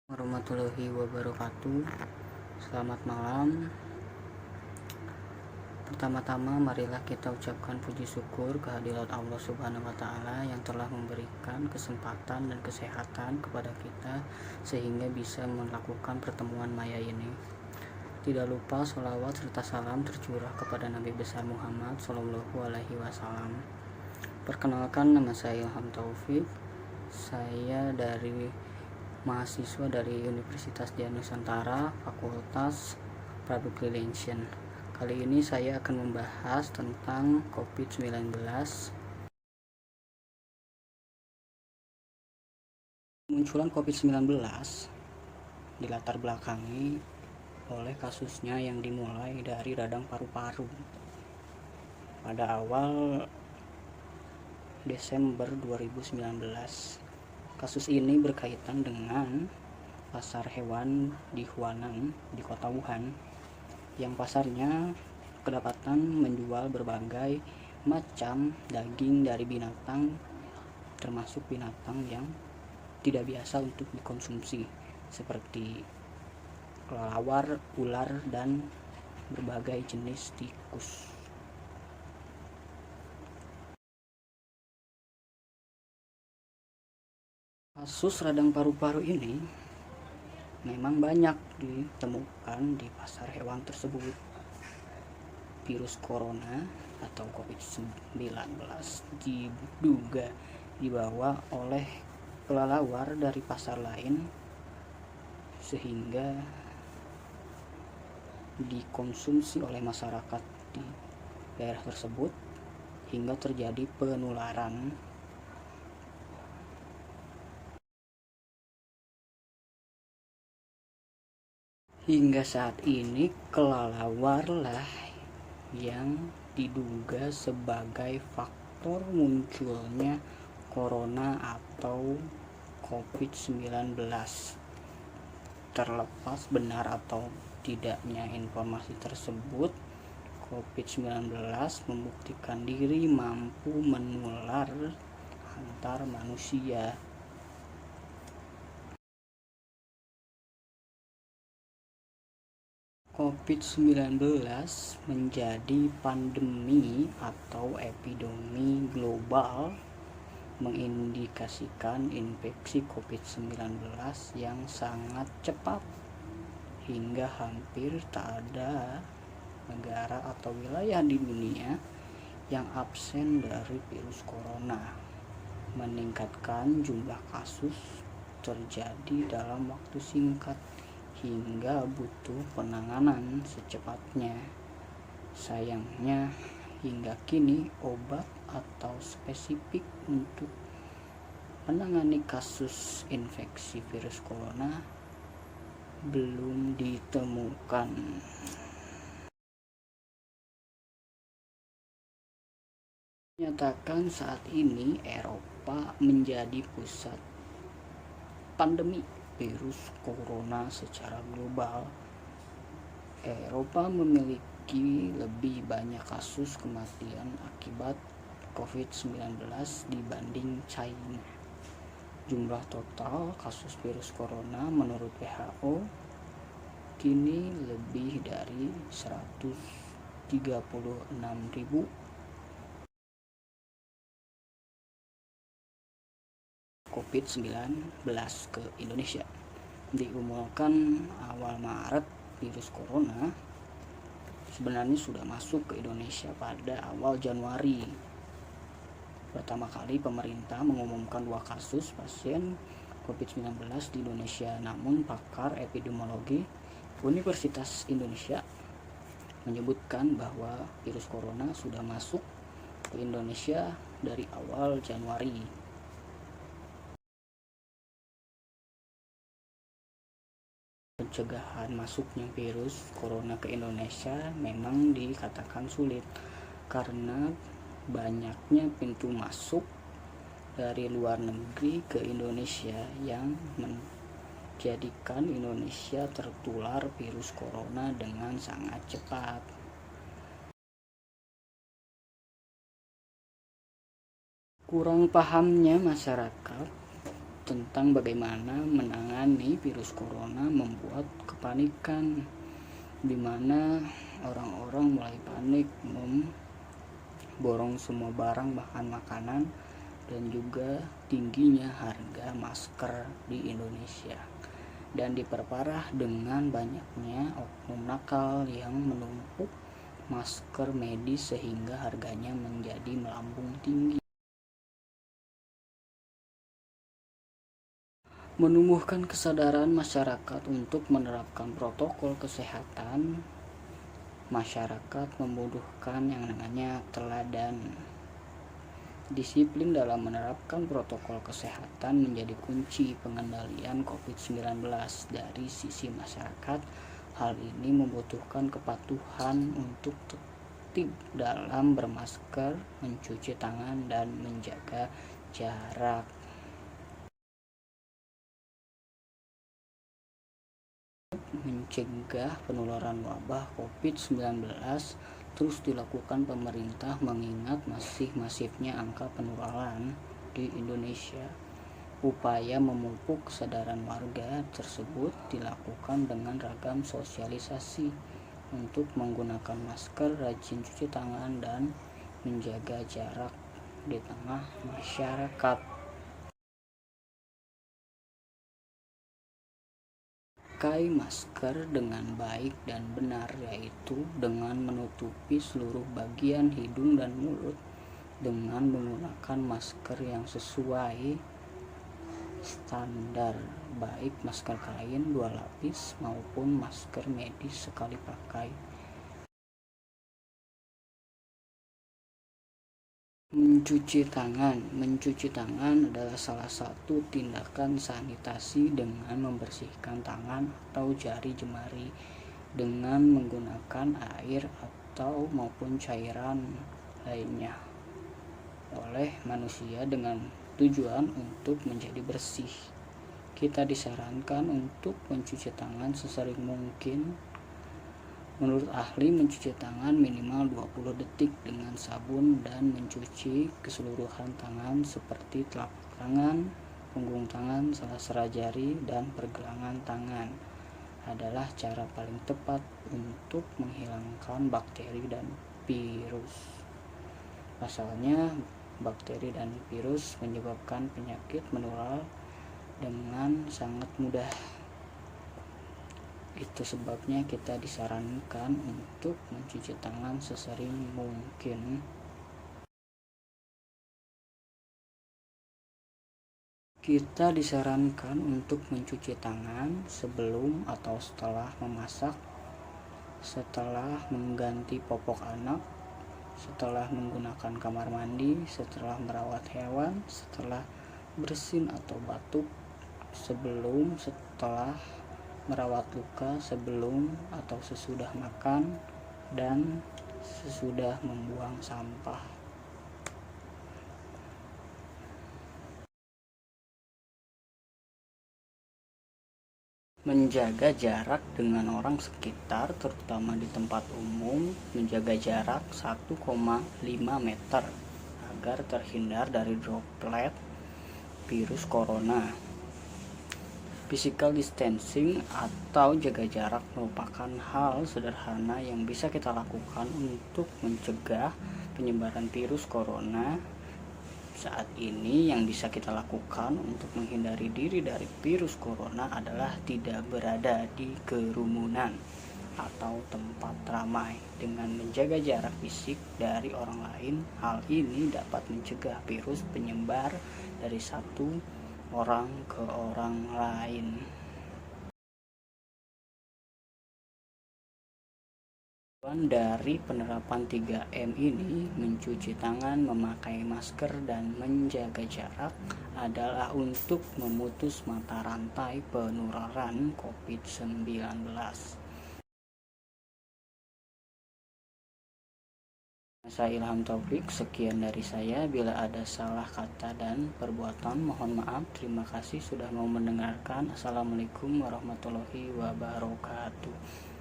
Warahmatullahi wabarakatuh. Selamat malam. Pertama-tama marilah kita ucapkan puji syukur kehadirat Allah Subhanahu wa Ta'ala yang telah memberikan kesempatan dan kesehatan kepada kita sehingga bisa melakukan pertemuan maya ini. Tidak lupa sholawat serta salam tercurah kepada Nabi besar Muhammad Sallallahu Alaihi Wasallam. Perkenalkan, nama saya Ilham Taufik. Saya mahasiswa dari Universitas Dian Nusantara, Fakultas Public Relations. Kali ini saya akan membahas tentang COVID-19. Munculan COVID-19 dilatar belakangi oleh kasusnya yang dimulai dari radang paru-paru pada awal Desember 2019. Kasus ini berkaitan dengan pasar hewan di Huanan, di kota Wuhan, yang pasarnya kedapatan menjual berbagai macam daging dari binatang, termasuk binatang yang tidak biasa untuk dikonsumsi, seperti kelelawar, ular, dan berbagai jenis tikus. Kasus radang paru-paru ini memang banyak ditemukan di pasar hewan tersebut. Virus corona atau COVID-19 diduga dibawa oleh kelelawar dari pasar lain sehingga dikonsumsi oleh masyarakat di daerah tersebut hingga terjadi penularan. Hingga saat ini kelelawar lah yang diduga sebagai faktor munculnya corona atau COVID-19. Terlepas benar atau tidaknya informasi tersebut, COVID-19 membuktikan diri mampu menular antar manusia. COVID-19 menjadi pandemi atau epidemi global, mengindikasikan infeksi COVID-19 yang sangat cepat hingga hampir tak ada negara atau wilayah di dunia yang absen dari virus corona, meningkatkan jumlah kasus terjadi dalam waktu singkat hingga butuh penanganan secepatnya. Sayangnya, hingga kini obat atau spesifik untuk menangani kasus infeksi virus corona belum ditemukan. Menyatakan saat ini Eropa menjadi pusat pandemi virus corona secara global. Eropa memiliki lebih banyak kasus kematian akibat COVID-19 dibanding China. Jumlah total kasus virus corona menurut WHO kini lebih dari 136.000. COVID-19 ke Indonesia. Diumumkan awal Maret, virus corona sebenarnya sudah masuk ke Indonesia pada awal Januari. Pertama kali pemerintah mengumumkan 2 kasus pasien COVID-19 di Indonesia, namun pakar epidemiologi Universitas Indonesia menyebutkan bahwa virus corona sudah masuk ke Indonesia dari awal Januari. Pencegahan masuknya virus corona ke Indonesia memang dikatakan sulit karena banyaknya pintu masuk dari luar negeri ke Indonesia yang menjadikan Indonesia tertular virus corona dengan sangat cepat. Kurang pahamnya masyarakat tentang bagaimana menangani virus corona membuat kepanikan, di mana orang-orang mulai panik memborong semua barang bahan makanan dan juga tingginya harga masker di Indonesia, dan diperparah dengan banyaknya oknum nakal yang menumpuk masker medis sehingga harganya menjadi melambung tinggi. Menumbuhkan kesadaran masyarakat untuk menerapkan protokol kesehatan, masyarakat membutuhkan yang namanya teladan. Disiplin dalam menerapkan protokol kesehatan menjadi kunci pengendalian COVID-19 dari sisi masyarakat. Hal ini membutuhkan kepatuhan untuk tertib dalam bermasker, mencuci tangan, dan menjaga jarak. Mencegah penularan wabah COVID-19 terus dilakukan pemerintah mengingat masifnya angka penularan di Indonesia. Upaya memupuk kesadaran warga tersebut dilakukan dengan ragam sosialisasi untuk menggunakan masker, rajin cuci tangan, dan menjaga jarak di tengah masyarakat. Pakai masker dengan baik dan benar, yaitu dengan menutupi seluruh bagian hidung dan mulut dengan menggunakan masker yang sesuai standar, baik masker kain 2 lapis maupun masker medis sekali pakai. Mencuci tangan adalah salah satu tindakan sanitasi dengan membersihkan tangan atau jari jemari dengan menggunakan air atau maupun cairan lainnya oleh manusia dengan tujuan untuk menjadi bersih. Kita disarankan untuk mencuci tangan sesering mungkin. Menurut ahli, mencuci tangan minimal 20 detik dengan sabun dan mencuci keseluruhan tangan seperti telapak tangan, punggung tangan, sela-sela jari, dan pergelangan tangan adalah cara paling tepat untuk menghilangkan bakteri dan virus. Pasalnya, bakteri dan virus menyebabkan penyakit menular dengan sangat mudah. Itu sebabnya kita disarankan untuk mencuci tangan sesering mungkin. Kita disarankan untuk mencuci tangan sebelum atau setelah memasak, setelah mengganti popok anak, setelah menggunakan kamar mandi, setelah merawat hewan, setelah bersin atau batuk, sebelum, setelah merawat luka, sebelum atau sesudah makan, dan sesudah membuang sampah. Menjaga jarak dengan orang sekitar, terutama di tempat umum, menjaga jarak 1,5 meter agar terhindar dari droplet virus corona. Physical distancing atau jaga jarak merupakan hal sederhana yang bisa kita lakukan untuk mencegah penyebaran virus corona. Saat ini yang bisa kita lakukan untuk menghindari diri dari virus corona adalah tidak berada di kerumunan atau tempat ramai. Dengan menjaga jarak fisik dari orang lain, hal ini dapat mencegah virus penyebar dari satu orang ke orang lain. Dari penerapan 3M ini, mencuci tangan, memakai masker, dan menjaga jarak adalah untuk memutus mata rantai penularan COVID-19. Saya Ilham Taufik, sekian dari saya. Bila ada salah kata dan perbuatan, mohon maaf. Terima kasih sudah mau mendengarkan. Assalamualaikum warahmatullahi wabarakatuh.